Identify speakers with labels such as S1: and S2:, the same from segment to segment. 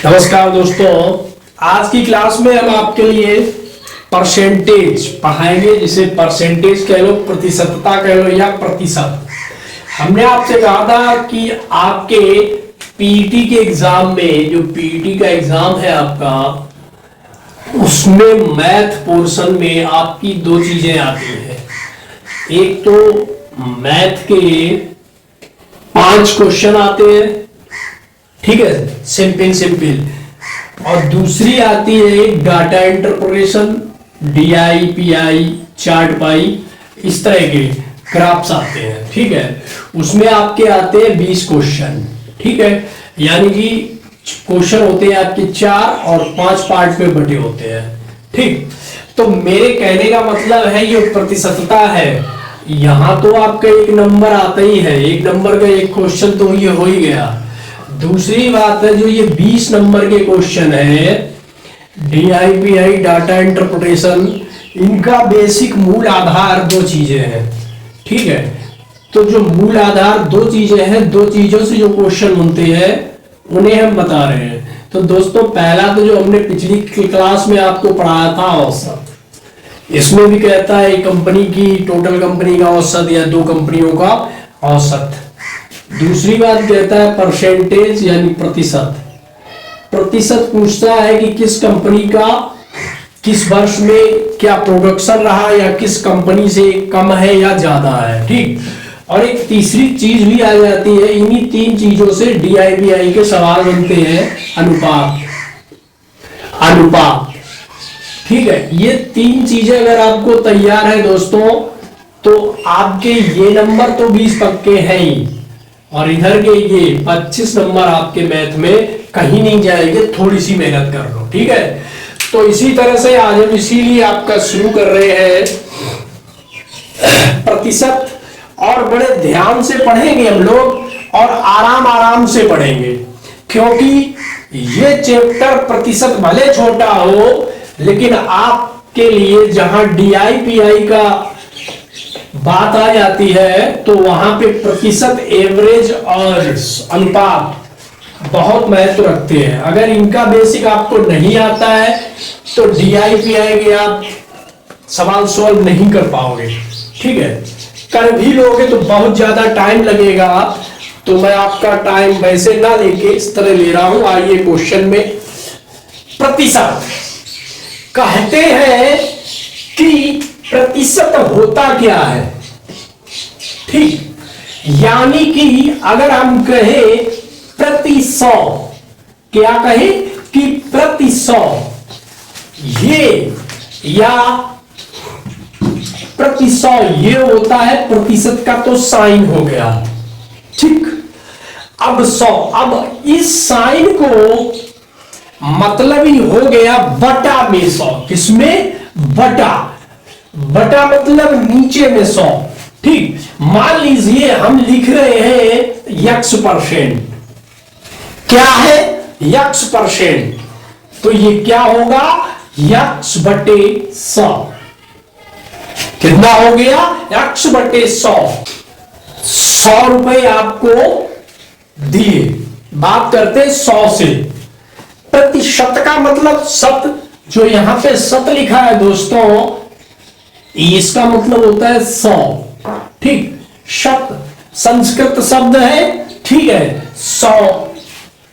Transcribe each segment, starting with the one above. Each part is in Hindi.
S1: नमस्कार दोस्तों, आज की क्लास में हम आपके लिए परसेंटेज पढ़ाएंगे, जिसे परसेंटेज कह लो, प्रतिशतता कह लो या प्रतिशत। हमने आपसे कहा था कि आपके पीईटी के एग्जाम में, जो पीईटी का एग्जाम है आपका, उसमें मैथ पोर्शन में आपकी दो चीजें आती हैं। एक तो मैथ के 5 क्वेश्चन आते हैं, ठीक है, सिंपल, और दूसरी आती है एक data interpretation, DI, pi, chart पाई, इस तरह के ग्राफ्स आते हैं, ठीक है। उसमें आपके आते हैं 20 क्वेश्चन, ठीक है, यानी कि क्वेश्चन होते हैं आपके 4 और 5 पार्ट में बटे होते हैं, ठीक। तो मेरे कहने का मतलब है, ये प्रतिशतता है, यहां तो आपका एक नंबर आता ही है, एक नंबर का एक क्वेश्चन तो ये हो ही गया। दूसरी बात है, जो ये 20 नंबर के क्वेश्चन है, डीआईपीआई, डाटा इंटरप्रिटेशन, इनका बेसिक मूल आधार दो चीजें हैं, ठीक है। तो जो मूल आधार दो चीजें हैं, दो चीजों से जो क्वेश्चन बनते हैं उन्हें हम बता रहे हैं। तो दोस्तों, पहला तो जो हमने पिछली क्लास में आपको पढ़ाया था, औसत, इसमें भी कहता है कंपनी की, टोटल कंपनी का औसत या दो कंपनियों का औसत। दूसरी बात कहता है परसेंटेज यानी प्रतिशत। प्रतिशत पूछता है कि किस कंपनी का किस वर्ष में क्या प्रोडक्शन रहा, या किस कंपनी से कम है या ज्यादा है, ठीक। और एक तीसरी चीज भी आ जाती है, इन्हीं 3 चीजों से डीआईपीआई के सवाल बनते हैं, अनुपात, ठीक है। ये 3 चीजें अगर आपको तैयार है दोस्तों, तो आपके ये नंबर तो 20 पक्के हैं ही, और इधर के ये 25 नंबर आपके मैथ में कहीं नहीं जाएंगे, थोड़ी सी मेहनत कर लो, ठीक है। तो इसी तरह से आज हम इसीलिए आपका शुरू कर रहे हैं प्रतिशत, और बड़े ध्यान से पढ़ेंगे हम लोग, और आराम से पढ़ेंगे, क्योंकि ये चैप्टर प्रतिशत भले छोटा हो, लेकिन आपके लिए जहां डीआईपीआई का बात आ जाती है, तो वहां पे प्रतिशत, एवरेज और अनुपात बहुत महत्व रखते हैं। अगर इनका बेसिक आपको नहीं आता है, तो डीआईपीआई के आप सवाल सॉल्व नहीं कर पाओगे, ठीक है। कर भी लोगे तो बहुत ज्यादा टाइम लगेगा, तो मैं आपका टाइम वैसे ना लेके इस तरह ले रहा हूं। आइए क्वेश्चन में, प्रतिशत कहते हैं कि प्रतिशत होता क्या है, ठीक। यानी कि अगर हम कहें प्रति 100, क्या कहें कि प्रति 100, ये या प्रति 100 ये होता है प्रतिशत का, तो साइन हो गया, ठीक। अब 100, अब इस साइन को मतलब ही हो गया बटा में 100, किसमें, बटा मतलब नीचे में 100, ठीक। मान लीजिए हम लिख रहे हैं x%, क्या है, x%, तो ये क्या होगा, x बटे 100, कितना हो गया, x बटे 100। 100 रुपए आपको दिए, बात करते 100 से। प्रतिशत का मतलब शत, जो यहां पे शत लिखा है दोस्तों, इसका मतलब होता है 100, ठीक। शत संस्कृत शब्द है, ठीक है, 100,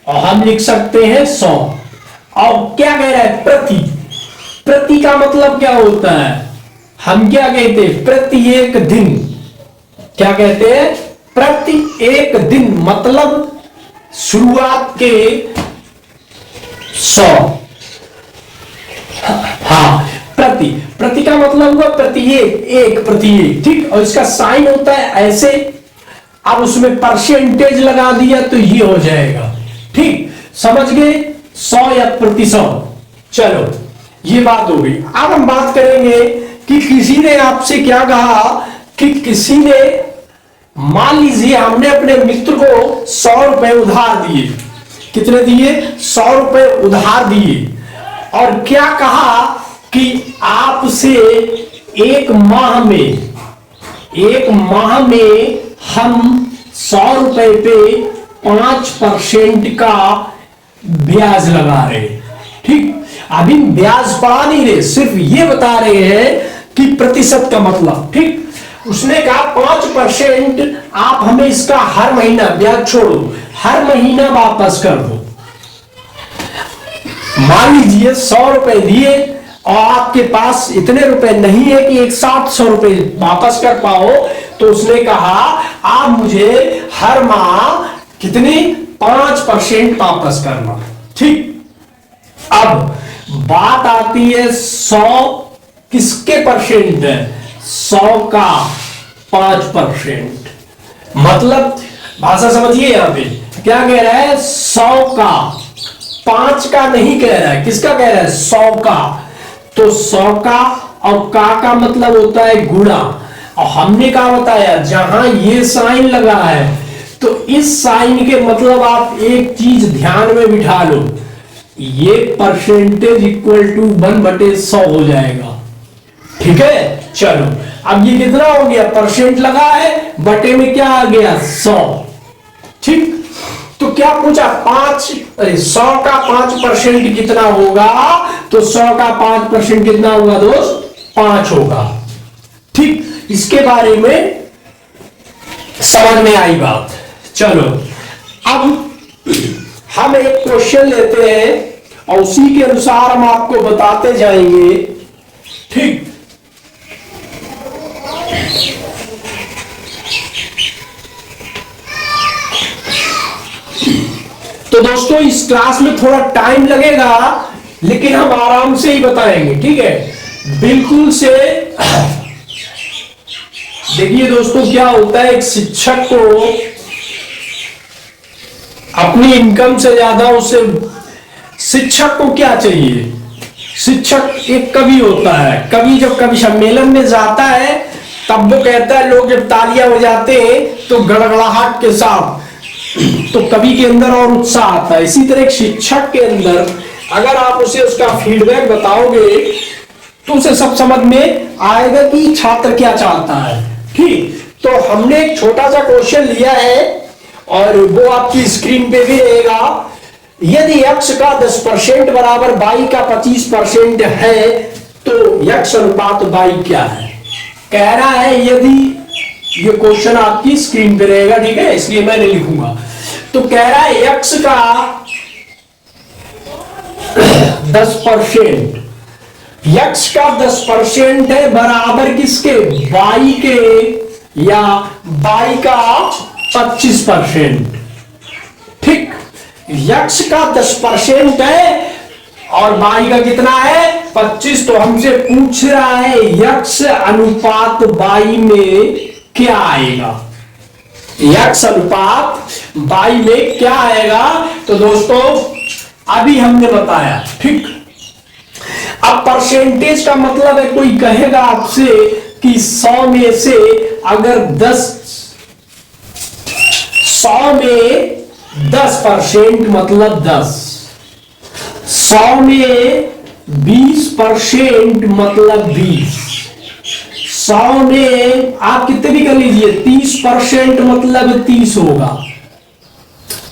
S1: और हम लिख सकते हैं 100। और क्या कह रहा है, प्रति का मतलब क्या होता है, हम क्या कहते हैं, प्रति एक दिन, क्या कहते हैं, प्रति एक दिन, मतलब शुरुआत के 100, हाँ। प्रति का मतलब हुआ प्रत्येक, प्रत्येक, ठीक। और इसका साइन होता है ऐसे, अब उसमें परसेंटेज लगा दिया तो ये हो जाएगा, ठीक। समझ गए, 100 या प्रति 100। चलो, ये बात हो गई। अब हम बात करेंगे कि किसी ने आपसे क्या कहा, कि किसी ने, मान लीजिए हमने अपने मित्र को 100 रुपए उधार दिए, कितने दिए, 100 रुपए उधार दिए, और क्या कहा कि आपसे एक माह में हम 100 रुपए पे 5% का ब्याज लगा रहे हैं। ठीक, अभी ब्याज पढ़ा नहीं रहे, सिर्फ ये बता रहे हैं कि प्रतिशत का मतलब। ठीक, उसने कहा 5% आप हमें इसका हर महीना, ब्याज छोड़ो, हर महीना वापस कर दो। मान लीजिए 100 रुपए दिए और आपके पास इतने रुपए नहीं है कि एक साथ 100 रुपए वापस कर पाओ, तो उसने कहा आप मुझे हर माह कितने 5% वापस करना। ठीक, अब बात आती है 100 किसके परसेंट है? 100 का 5%। मतलब भाषा समझिए, यहां पे क्या कह रहा है? 100 का, 5 का नहीं कह रहा है, किसका कह रहा है? 100 का। तो 100 का और का मतलब होता है गुणा, और हमने क्या बताया, जहां ये साइन लगा है तो इस साइन के मतलब आप एक चीज ध्यान में बिठा लो, ये परसेंटेज इक्वल टू 1/100 हो जाएगा। ठीक है, चलो अब ये कितना हो गया? परसेंट लगा है, बटे में क्या आ गया? 100। ठीक, तो क्या पूछा? 100 का 5% कितना होगा? तो 100 का 5% कितना होगा दोस्त? 5 होगा। ठीक, इसके बारे में समझ में आई बात। चलो अब हम एक क्वेश्चन लेते हैं और उसी के अनुसार हम आपको बताते जाएंगे। ठीक, तो दोस्तों इस क्लास में थोड़ा टाइम लगेगा, लेकिन हम आराम से ही बताएंगे। ठीक है, बिल्कुल से। देखिए दोस्तों, क्या होता है, एक शिक्षक को अपनी इनकम से ज्यादा उसे, शिक्षक को क्या चाहिए? शिक्षक एक कवि होता है। कवि जब कवि सम्मेलन में जाता है तब वो कहता है, लोग जब तालियां बजाते हैं तो गड़गड़ाहट के साथ, तो कवि के अंदर और उत्साह आता है। इसी तरह एक शिक्षक के अंदर अगर आप उसे उसका फीडबैक बताओगे तो उसे सब समझ में आएगा कि छात्र क्या चाहता है। ठीक, तो हमने एक छोटा सा क्वेश्चन लिया है और वो आपकी स्क्रीन पे भी रहेगा। यदि x का 10% बराबर y का 25% है तो x अनुपात y क्या है? कह रहा है, यदि, ये क्वेश्चन आपकी स्क्रीन पे रहेगा, ठीक है, इसलिए मैं नहीं लिखूंगा। तो कह रहा है x का 10%, x का 10% है बराबर किसके? y के, या y का 25%। ठीक, x का 10% है और y का कितना है? 25। तो हमसे पूछ रहा है x अनुपात y में क्या आएगा? x अनुपात y में क्या आएगा? तो दोस्तों अभी हमने बताया। ठीक, अब परसेंटेज का मतलब है, कोई कहेगा आपसे कि 100 में से अगर 100 में 10% मतलब 10, 100 में 20% मतलब 20, 100 में आप कितने भी कर लीजिए 30% मतलब 30 होगा।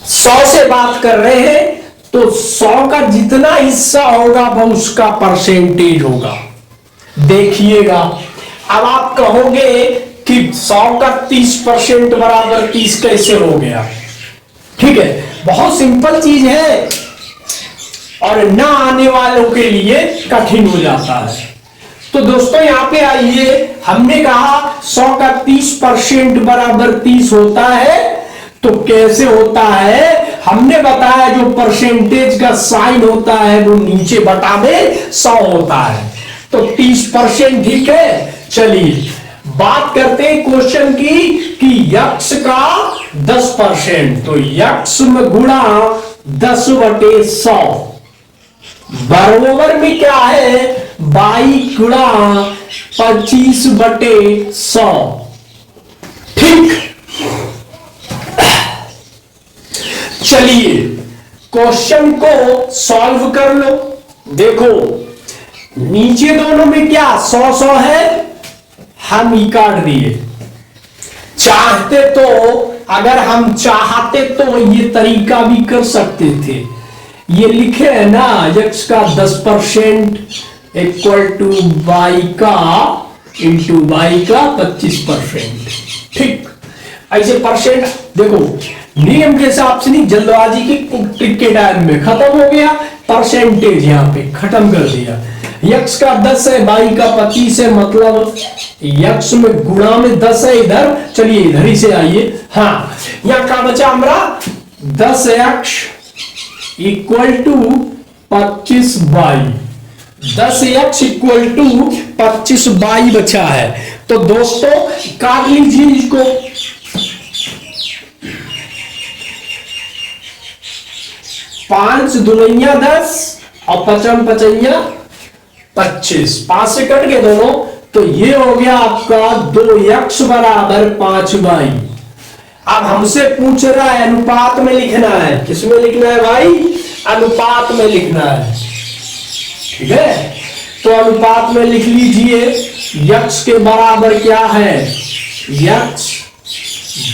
S1: 100 से बात कर रहे हैं तो 100 का जितना हिस्सा होगा वो उसका परसेंटेज होगा। देखिएगा, अब आप कहोगे कि 100 का 30% बराबर 30 कैसे हो गया? ठीक है, बहुत सिंपल चीज है और ना आने वालों के लिए कठिन हो जाता है। तो दोस्तों यहां पे आइए, हमने कहा 100 का 30% बराबर 30 होता है। तो कैसे होता है? हमने बताया जो परसेंटेज का साइन होता है वो नीचे बटा में 100 होता है, तो 30%। ठीक है, चलिए बात करते हैं क्वेश्चन की कि x का 10%, तो x में गुणा 10/100 बराबर में क्या है? y गुणा 25/100। ठीक, चलिए क्वेश्चन को सॉल्व कर लो। देखो नीचे दोनों में क्या 100-100 है, हम ही काट दिए। चाहते तो, अगर हम चाहते तो ये तरीका भी कर सकते थे, ये लिखे है ना x का 10% इक्वल टू y का इंटू y का 25%। ठीक, ऐसे परसेंट देखो नियम के हिसाब से नहीं, जल्दबाजी की ट्रिक के टाइम में खत्म हो गया, परसेंटेज यहाँ पे खत्म कर दिया। x का 10 है, y का 25 है, मतलब x में गुणा में 10 है इधर। चलिए इधर ही से आइए, हाँ यहाँ का बचा हमारा 10x equal to 25y, 10x equal to 25y बचा है। तो दोस्तों काट लीजिए इसको, 5 दुनिया 10 और 5 पचैया 25, 5 से कट गए दोनों, तो ये हो गया आपका 2x बराबर 5y। अब हमसे पूछ रहा है अनुपात में लिखना है, किसमें लिखना है भाई? अनुपात में लिखना है। ठीक है, तो अनुपात में लिख लीजिए, x के बराबर क्या है? x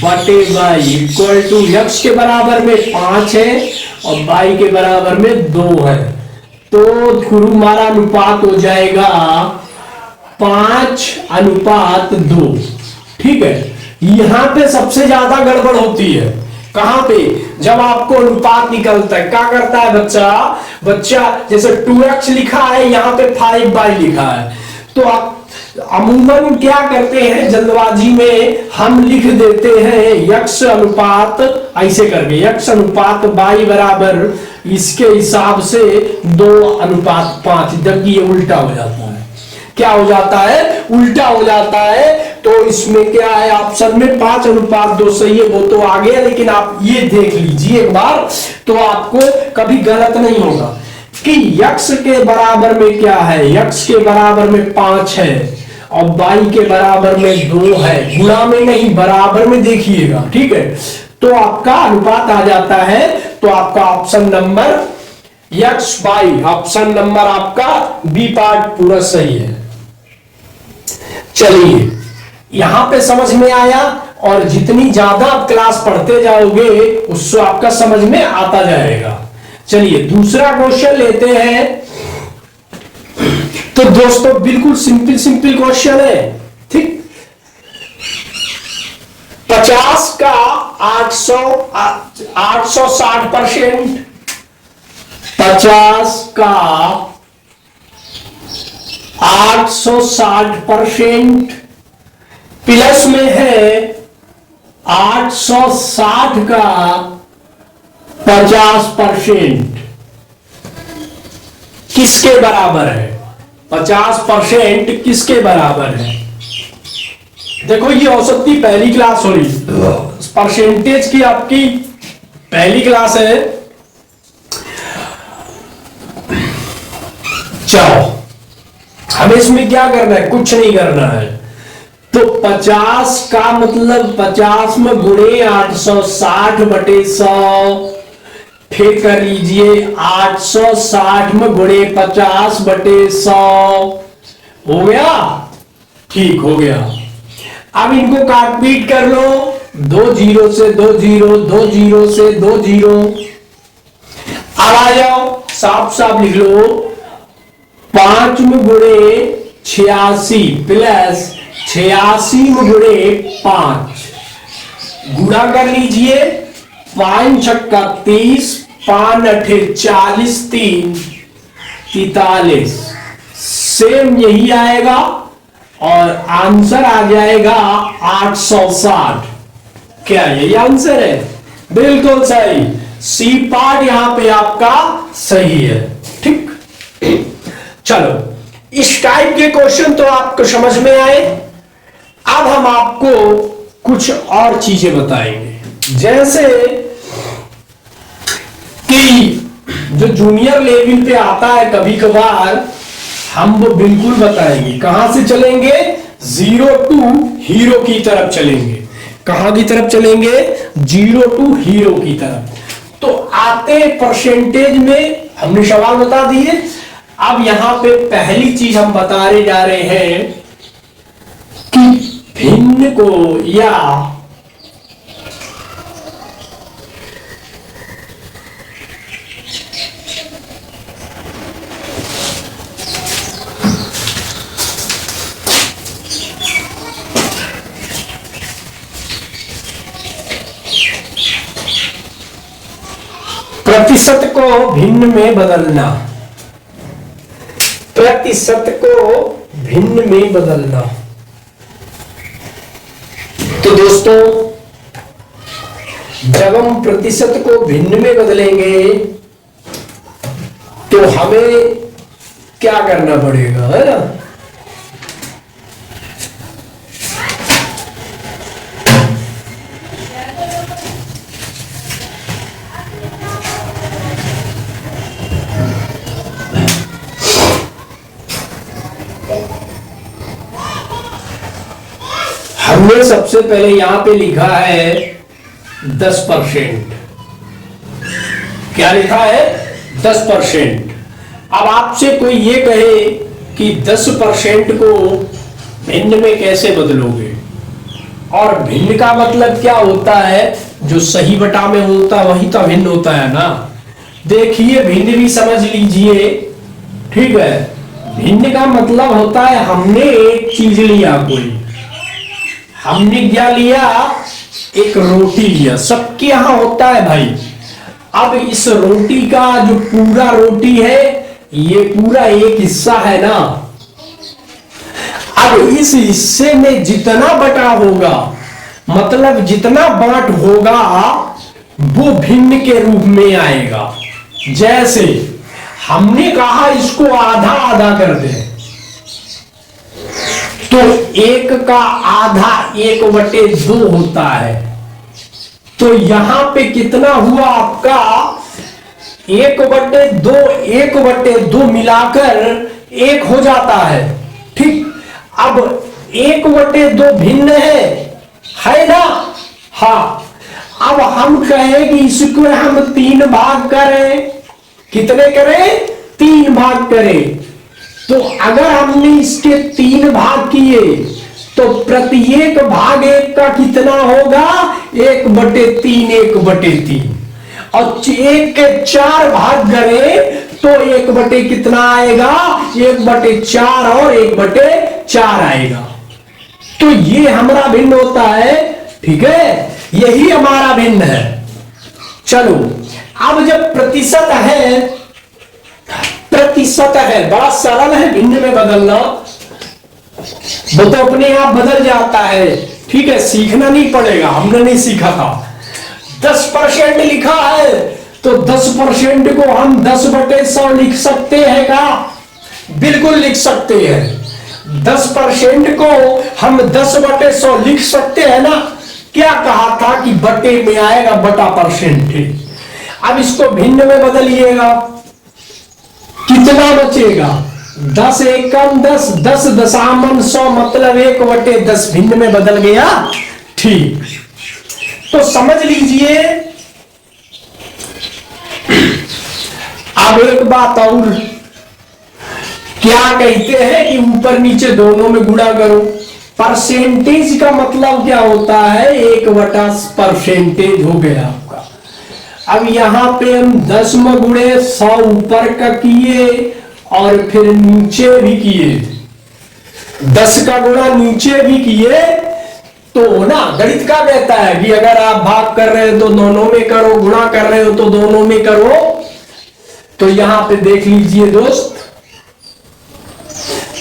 S1: बटे y इक्वल टू, x के बराबर में 5 है और y के बराबर में 2 है, तो गुरु हमारा अनुपात हो जाएगा 5:2। ठीक है, यहां पे सबसे ज्यादा गड़बड़ होती है। कहां पे? जब आपको अनुपात निकलता है, क्या करता है बच्चा जैसे 2x लिखा है, यहां पे 5y लिखा है, तो आप अमूमन क्या करते हैं जल्दबाजी में, हम लिख देते हैं x अनुपात ऐसे करके, x अनुपात y बराबर इसके हिसाब से 2:5, जबकि ये उल्टा हो जाता है। क्या हो जाता है? उल्टा हो जाता है। तो इसमें क्या है, ऑप्शन में 5:2 सही है, वो तो आ गया, लेकिन आप ये देख लीजिए एक बार, तो आपको कभी गलत नहीं होगा कि x के बराबर में क्या है, x के बराबर में 5 है और y के बराबर में 2 है, गुणा में नहीं बराबर में देखिएगा। ठीक है, तो आपका अनुपात आ जाता है। तो आपका option number x by, option number आपका बी पार्ट पूरा सही है। चलिए यहां पे समझ में आया, और जितनी ज्यादा आप क्लास पढ़ते जाओगे उससे आपका समझ में आता जाएगा। चलिए दूसरा क्वेश्चन लेते हैं। तो दोस्तों बिल्कुल सिंपल क्वेश्चन है। ठीक, 50 का 860%, 50 का 860% प्लस में है 860 का 50%, किसके बराबर है? 50% किसके बराबर है? देखो ये औसत की पहली क्लास हो रही, परसेंटेज की आपकी पहली क्लास है। चलो हमें इसमें क्या करना है? कुछ नहीं करना है। तो 50 का मतलब 50 में गुणे 860 बटे 100, फिर कर लीजिए 860 में गुणे 50 बटे 100, हो गया? ठीक हो गया। अब इनको काट पीट कर लो, 2 0 से 2 0, 2 0 से 2 0। अब आ जाओ, साफ साफ लिख लो, 5 में गुणे 86 प्लस 86 में गुणे 5, गुणा कर लीजिए, 5 छक्का 30, 5 अठे 40, 3 43, सेम यही आएगा और आंसर आ जाएगा 860। क्या यही आंसर है? बिल्कुल सही, सी पार्ट यहां पे आपका सही है। ठीक, चलो इस टाइप के क्वेश्चन तो आपको समझ में आए। अब हम आपको कुछ और चीजें बताएंगे, जैसे कि जो जूनियर लेवल पे आता है कभी कभार, हम वो बिल्कुल बताएंगे। कहां से चलेंगे? 0 टू हीरो की तरफ चलेंगे। कहां की तरफ चलेंगे? 0 टू हीरो की तरफ। तो आते परसेंटेज में हमने सवाल बता दिए। अब यहां पे पहली चीज हम बताने जा रहे हैं कि भिन्न को या प्रतिशत को भिन्न में बदलना, प्रतिशत को भिन्न में बदलना। तो दोस्तों, जब हम प्रतिशत को भिन्न में बदलेंगे तो हमें क्या करना पड़ेगा, है ना? हमने सबसे पहले यहां पे लिखा है 10%। क्या लिखा है? 10%। अब आपसे कोई ये कहे कि 10% को भिन्न में कैसे बदलोगे, और भिन्न का मतलब क्या होता है? जो सही बटा में होता है वही तो भिन्न होता है ना। देखिए, भिन्न भी समझ लीजिए, ठीक है? भिन्न का मतलब होता है हमने एक चीज लिया, कोई हमने क्या लिया? एक रोटी लिया। सबके यहां होता है भाई। अब इस रोटी का जो पूरा रोटी है, ये पूरा एक हिस्सा है ना। अब इस हिस्से में जितना बटा होगा, मतलब जितना बांट होगा, वो भिन्न के रूप में आएगा। जैसे हमने कहा इसको आधा आधा कर दे, तो 1 का आधा 1/2 होता है। तो यहां पे कितना हुआ आपका? 1/2, 1/2 मिलाकर 1 हो जाता है। ठीक, अब 1/2 भिन्न है ना? हाँ। अब हम कहें कि इसको हम 3 भाग करें। कितने करें? 3 भाग करें। तो अगर हमने इसके 3 भाग किए तो प्रत्येक भाग 1 का कितना होगा? 1/3, 1/3। और 1 के 4 भाग करें तो 1/, कितना आएगा? 1/4 और 1/4 आएगा। तो ये हमारा भिन्न होता है, ठीक है? यही हमारा भिन्न है। चलो, अब जब प्रतिशत है, प्रतिशत है, बड़ा सरल है भिन्न में बदलना, वो तो अपने आप बदल जाता है। ठीक है, सीखना नहीं पड़ेगा, हमने नहीं सीखा था। 10% लिखा है तो 10% को हम 10/100 लिख सकते हैं का? बिल्कुल लिख सकते हैं। 10% को हम 10/100 लिख सकते हैं ना। क्या कहा था कि बटे में आएगा, बटा परसेंटेज। अब इसको भिन्न में बदलिएगा, कितना बचेगा? 10 एकम 10, 10 दशामन 100, मतलब 1/10 भिन्न में बदल गया। ठीक, तो समझ लीजिए। अब एक बात और, क्या कहते हैं कि ऊपर नीचे दोनों में गुणा करो। परसेंटेज का मतलब क्या होता है? 1/% हो गया आपका। अब यहां पे हम 10 में गुणे 100 ऊपर का किए और फिर नीचे भी किए, 10 का गुणा नीचे भी किए। तो ना गणित का कहता है कि अगर आप भाग कर रहे हो तो दोनों में करो, गुणा कर रहे हो तो दोनों में करो। तो यहां पे देख लीजिए दोस्त,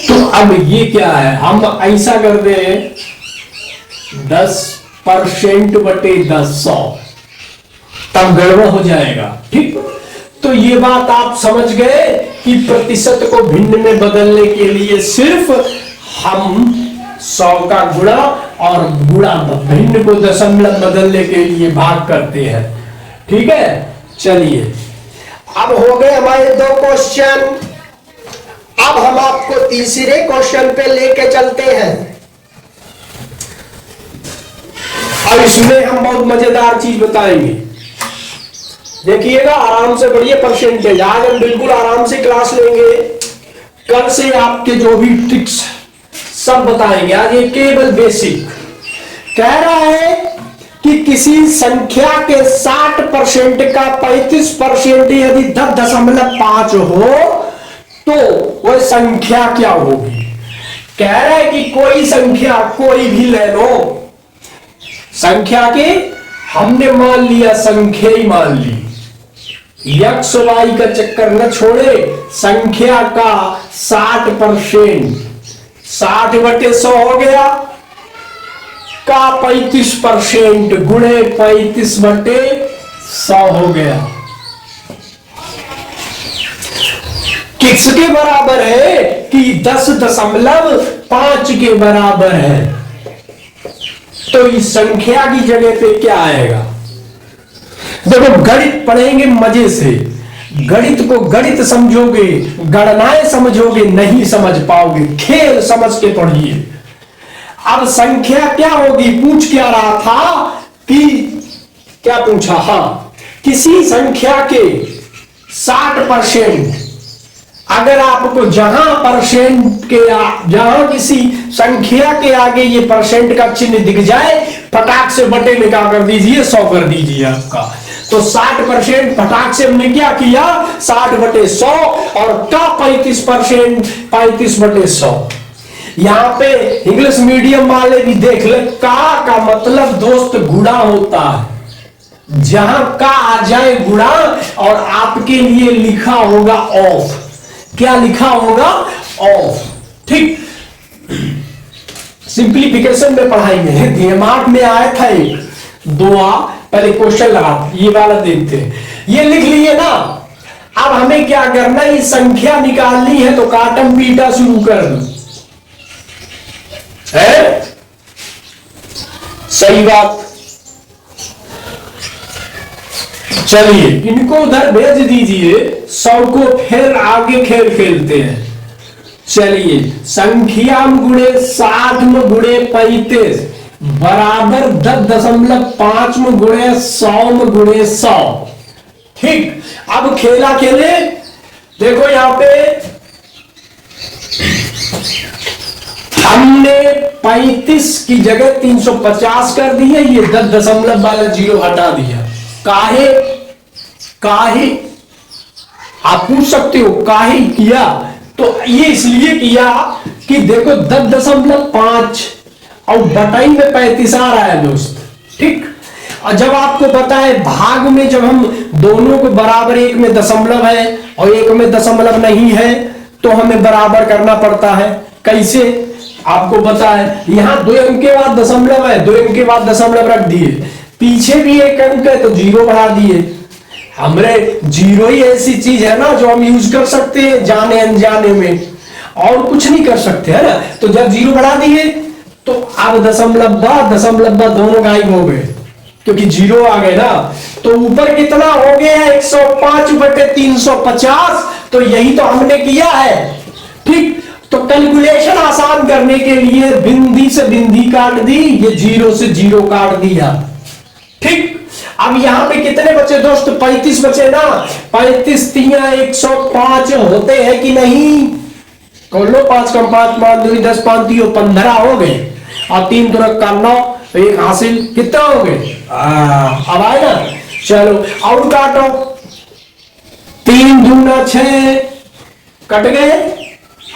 S1: तो अब ये क्या है? हम ऐसा कर दे 10% बटे 100, तब गड़बड़ हो जाएगा। ठीक, तो ये बात आप समझ गए कि प्रतिशत को भिन्न में बदलने के लिए सिर्फ हम 100 का गुणा और गुणा भिन्न को दशमलव बदलने के लिए भाग करते हैं। ठीक है, चलिए, अब हो गए हमारे 2 क्वेश्चन। अब हम आपको तीसरे क्वेश्चन पे लेके चलते हैं, और इसमें हम बहुत मजेदार चीज बताएंगे। देखिएगा, आराम से पढ़िए। परसेंटेज आज हम बिल्कुल आराम से क्लास लेंगे। कल से आपके जो भी ट्रिक्स सब बताएंगे। आज ये केवल बेसिक कह रहा है कि किसी संख्या के 60% का 35% यदि 10.5 हो तो वह संख्या क्या होगी? कह रहा है कि कोई संख्या कोई भी ले लो, संख्या के हमने मान लिया, संख्या ही मान ली, यक्स वाई का चक्कर न छोड़े, संख्या का 60%, 60/100 हो गया, का 35% गुणे 35/100 हो गया। किसके बराबर है कि 10.5 के बराबर है। तो इस संख्या की जगह पे क्या आएगा? देखो, गणित पढ़ेंगे मजे से, गणित को गणित समझोगे, गणनाएं समझोगे नहीं समझ पाओगे, खेल समझ के पढ़िए। अब संख्या क्या होगी? पूछ क्या रहा था कि क्या पूछा? हाँ, किसी संख्या के 60%, अगर आपको जहां किसी संख्या के आगे ये परसेंट का चिन्ह दिख जाए, फटाक से बटे में क्या कर दीजिए? 100 कर दीजिए आपका। तो 60% फटाक से हमने क्या किया? 60/100 और का 35%, 35/100। यहां पे इंग्लिश मीडियम वाले भी देख ले, का मतलब दोस्त गुणा होता है। जहां का आ जाए गुणा, और आपके लिए लिखा होगा ऑफ। क्या लिखा होगा? ऑफ। ठीक, सिंप्लीफिकेशन में पढ़ाएंगे। दिमाग में आया था एक दुआ, पहले क्वेश्चन लगा, ये वाला देखते हैं। ये लिख लिए ना। अब हमें क्या करना है? ये संख्या निकालनी है, तो काटम पीटा शुरू कर दो, है सही बात। चलिए, इनको उधर भेज दीजिए, 100 को फिर आगे खेल खेलते हैं। चलिए, संख्या गुणे 60 गुणे 35 बराबर 10.5 गुणे 100 गुणे 100। ठीक, अब खेला खेले। देखो यहां पे हमने 35 की जगह 350 कर दी है, ये 10 दशमलव वाला 0 हटा दिया। काहे काहे आप पूछ सकते हो, काहे किया? तो ये इसलिए किया कि देखो 10.5 और बटाई में 35 आ रहा है दोस्त। ठीक, और जब आपको पता है भाग में जब हम दोनों को बराबर, एक में दशमलव है और एक में दशमलव नहीं है, तो हमें बराबर करना पड़ता है। कैसे? आपको पता है, यहां 2 अंक के बाद दशमलव है, 2 अंक के बाद दशमलव रख दिए, पीछे भी 1 अंक है तो 0 बढ़ा दिए। हमरे 0 ही ऐसी चीज है ना जो हम यूज कर सकते हैं जाने अनजाने में, और कुछ नहीं कर सकते, है ना। तो जब 0 बढ़ा दिए तो अब दशमलव दोनों गायब हो गए, क्योंकि 0 आ गए ना। तो ऊपर कितना हो गया? 105/350। तो यही तो हमने किया है। ठीक, तो कैलकुलेशन आसान करने के लिए बिंदी से बिंदी काट दी, ये 0 से 0 काट दिया। ठीक, अब यहां पे कितने बचे दोस्त? 35 बचे ना। 35 तिया 105 होते हैं कि नहीं? कर लो, 5 कम 5 5 2 10 5 3 15 हो गए, और 3 तुरक का 9, तो 1 हासिल। कितना हो गए? अब आए ना। चलो और काटो, 3 दूना 6 कट गए,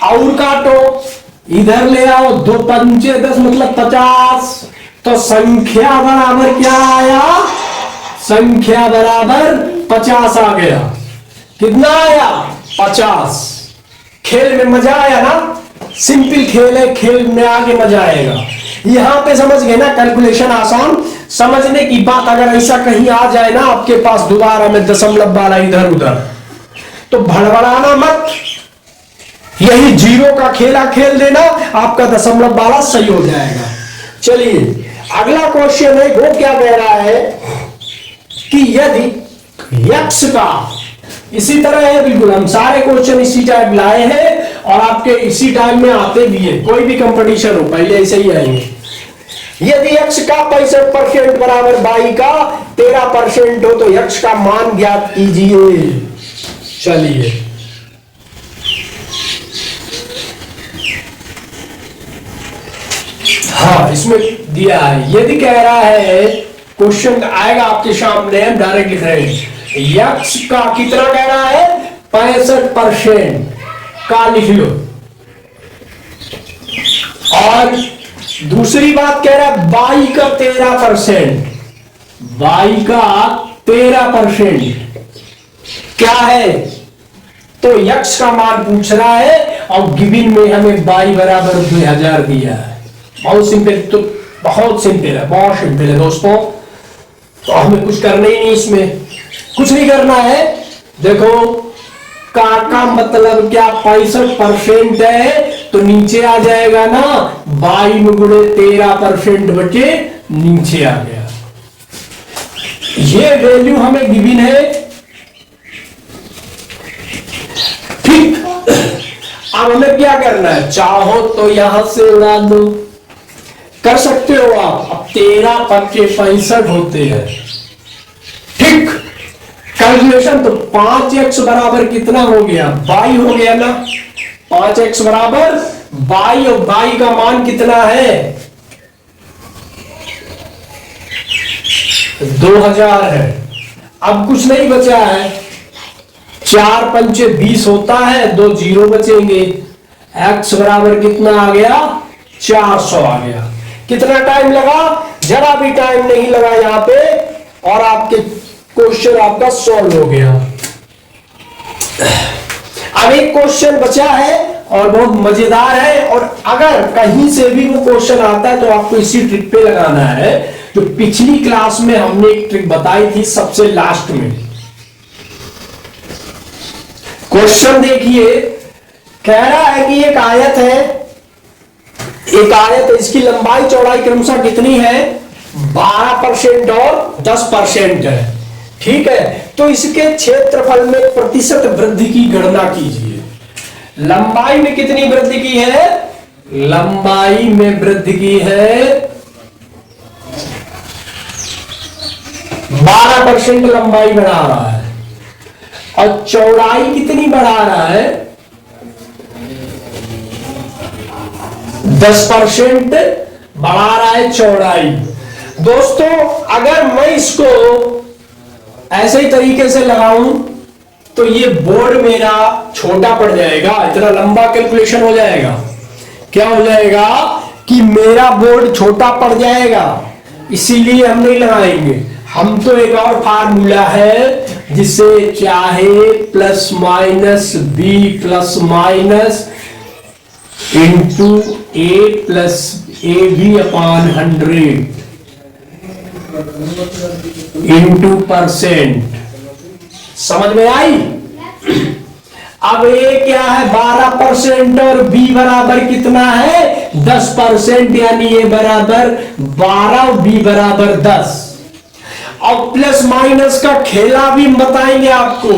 S1: और काटो, इधर ले आओ, 2 पंचे 10 मतलब 50। तो संख्या बराबर क्या आया? संख्या बराबर 50 आ गया। कितना आया? 50। खेल में मजा आया ना? सिंपल खेल है, खेल में आगे मजा आएगा। यहां पे समझ गए ना? कैलकुलेशन आसान। समझने की बात, अगर ऐसा कहीं आ जाए ना आपके पास दोबारा में दशमलव वाला इधर उधर, तो भड़बड़ाना मत, यही 0 का खेला खेल देना, आपका दशमलव वाला सही हो जाएगा। चलिए, अगला क्वेश्चन है, वो क्या कह रहा है कि यदि यक्स का, इसी तरह है बिल्कुल, हम सारे क्वेश्चन इसी टाइप लाए हैं और आपके इसी टाइम में आते भी है, कोई भी कंपटीशन हो पहले ऐसे ही आएंगे। यदि यक्स का 65% बराबर y का 13% हो, तो यक्स का मान ज्ञात कीजिए। चलिए, हाँ, इसमें दिया है। यदि कह रहा है, क्वेश्चन आएगा आपके सामने, हम डायरेक्ट लिख रहे हैं, यक्स का कितना कह रहा है? 65% का लिख लो। और दूसरी बात कह रहा है y का 13%, y का 13%। क्या है, तो यक्स का मान पूछ रहा है और गिवन में हमें y बराबर 2000 दिया है। बहुत सिंपल, तो बहुत सिंपल है, बहुत सिंपल है दोस्तों। तो हमें कुछ करना ही नहीं, इसमें कुछ नहीं करना है। देखो का मतलब क्या, 65% है तो नीचे आ जाएगा ना, 22 गुणे 13% बचे नीचे आ गया। ये वैल्यू हमें गिवन है, ठीक। अब हमें क्या करना है, चाहो तो यहां से उड़ा दो, कर सकते हो आप। अब 13 पक्के 65 होते हैं, ठीक। कैलकुलेशन तो 5x बराबर कितना हो गया, 22 हो गया ना। 5x बराबर 22 और 22 का मान कितना है, 2000 है। अब कुछ नहीं बचा है, 4 पंचे 20 होता है, 2 जीरो बचेंगे। x बराबर कितना आ गया, 400 आ गया। कितना टाइम लगा, जरा भी टाइम नहीं लगा यहां पे, और आपके क्वेश्चन आपका सॉल्व हो गया। अब एक क्वेश्चन बचा है और बहुत मजेदार है, और अगर कहीं से भी वो क्वेश्चन आता है तो आपको इसी ट्रिक पे लगाना है। तो पिछली क्लास में हमने एक ट्रिक बताई थी सबसे लास्ट में। क्वेश्चन देखिए, कह रहा है कि एक आयत है, एक आयत, इसकी लंबाई चौड़ाई क्रमशः कितनी है, 12% और 10% है, ठीक है। तो इसके क्षेत्रफल में प्रतिशत वृद्धि की गणना कीजिए। लंबाई में कितनी वृद्धि की है, लंबाई में वृद्धि की है 12% लंबाई बढ़ा रहा है, और चौड़ाई कितनी बढ़ा रहा है, 10% बढ़ा रहा है चौड़ाई। दोस्तों अगर मैं इसको ऐसे ही तरीके से लगाऊं तो ये बोर्ड मेरा छोटा पड़ जाएगा, इतना लंबा कैलकुलेशन हो जाएगा। क्या हो जाएगा कि मेरा बोर्ड छोटा पड़ जाएगा, इसीलिए हम नहीं लगाएंगे। हम तो एक और फार्मूला है जिसे चाहे plus minus B plus minus into A plus A B upon 100 into %। समझ में आई। अब ए क्या है 12% और बी बराबर कितना है 10%, यानी ए बराबर 12 और बी बराबर 10। और प्लस माइनस का खेला भी बताएंगे आपको।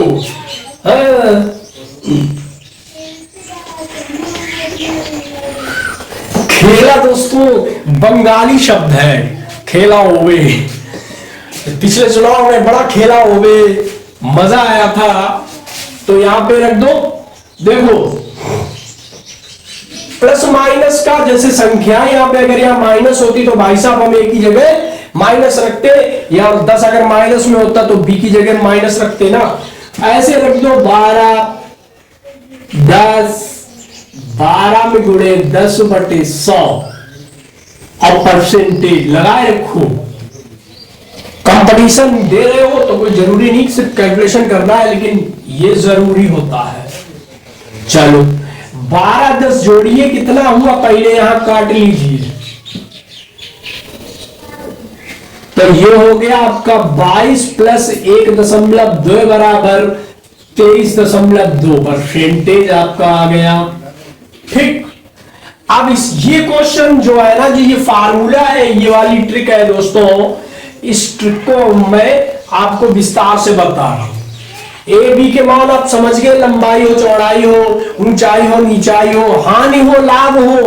S1: खेला दोस्तों बंगाली शब्द है, खेला होवे। पिछले चुनाव में बड़ा खेला होवे, मजा आया था। तो यहां पे रख दो। देखो प्लस माइनस का जैसे संख्या, यहां पे अगर यहां माइनस होती तो भाई साहब हम एक ही जगह माइनस रखते, या 10 अगर माइनस में होता तो बी की जगह माइनस रखते ना। ऐसे रख दो 12 10, 12 में गुणे 10/100 और परसेंटेज लगाए रखो। कंपटीशन दे रहे हो तो कोई जरूरी नहीं सिर्फ कैलकुलेशन करना है, लेकिन ये जरूरी होता है। चलो 12 10 जोड़िए, कितना हुआ पहले यहां काट लीजिए। तो ये हो गया आपका 22 प्लस 1.2 बराबर 23.2 परसेंटेज आपका आ गया। ठीक। अब ये क्वेश्चन जो है ना जी, ये फार्मूला है, ये वाली ट्रिक है दोस्तों। इस ट्रिक को मैं आपको विस्तार से बता रहा हूं। ए बी के मान आप समझ गए, लंबाई हो चौड़ाई हो ऊंचाई हो नीचाई हो, हानि हो लाभ हो,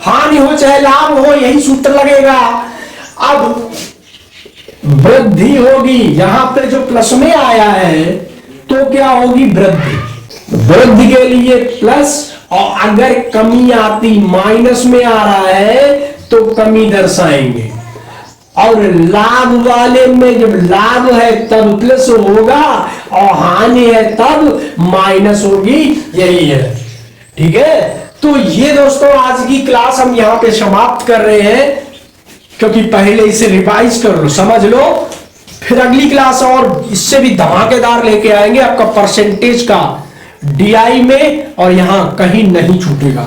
S1: हानि हो चाहे लाभ हो, यही सूत्र लगेगा। अब वृद्धि होगी, यहां पे जो प्लस में आया है तो क्या होगी वृद्धि, वृद्धि के लिए प्लस। और अगर कमी आती माइनस में आ रहा है तो कमी दर्शाएंगे। और लाभ वाले में जब लाभ है तब प्लस होगा, और हानि है तब माइनस होगी, यही है। ठीक है। तो ये दोस्तों आज की क्लास हम यहां पे समाप्त कर रहे हैं, क्योंकि पहले इसे रिवाइज कर लो, समझ लो, फिर अगली क्लास और इससे भी धमाकेदार लेके आएंगे, आपका परसेंटेज का डीआई में, और यहां कहीं नहीं छूटेगा।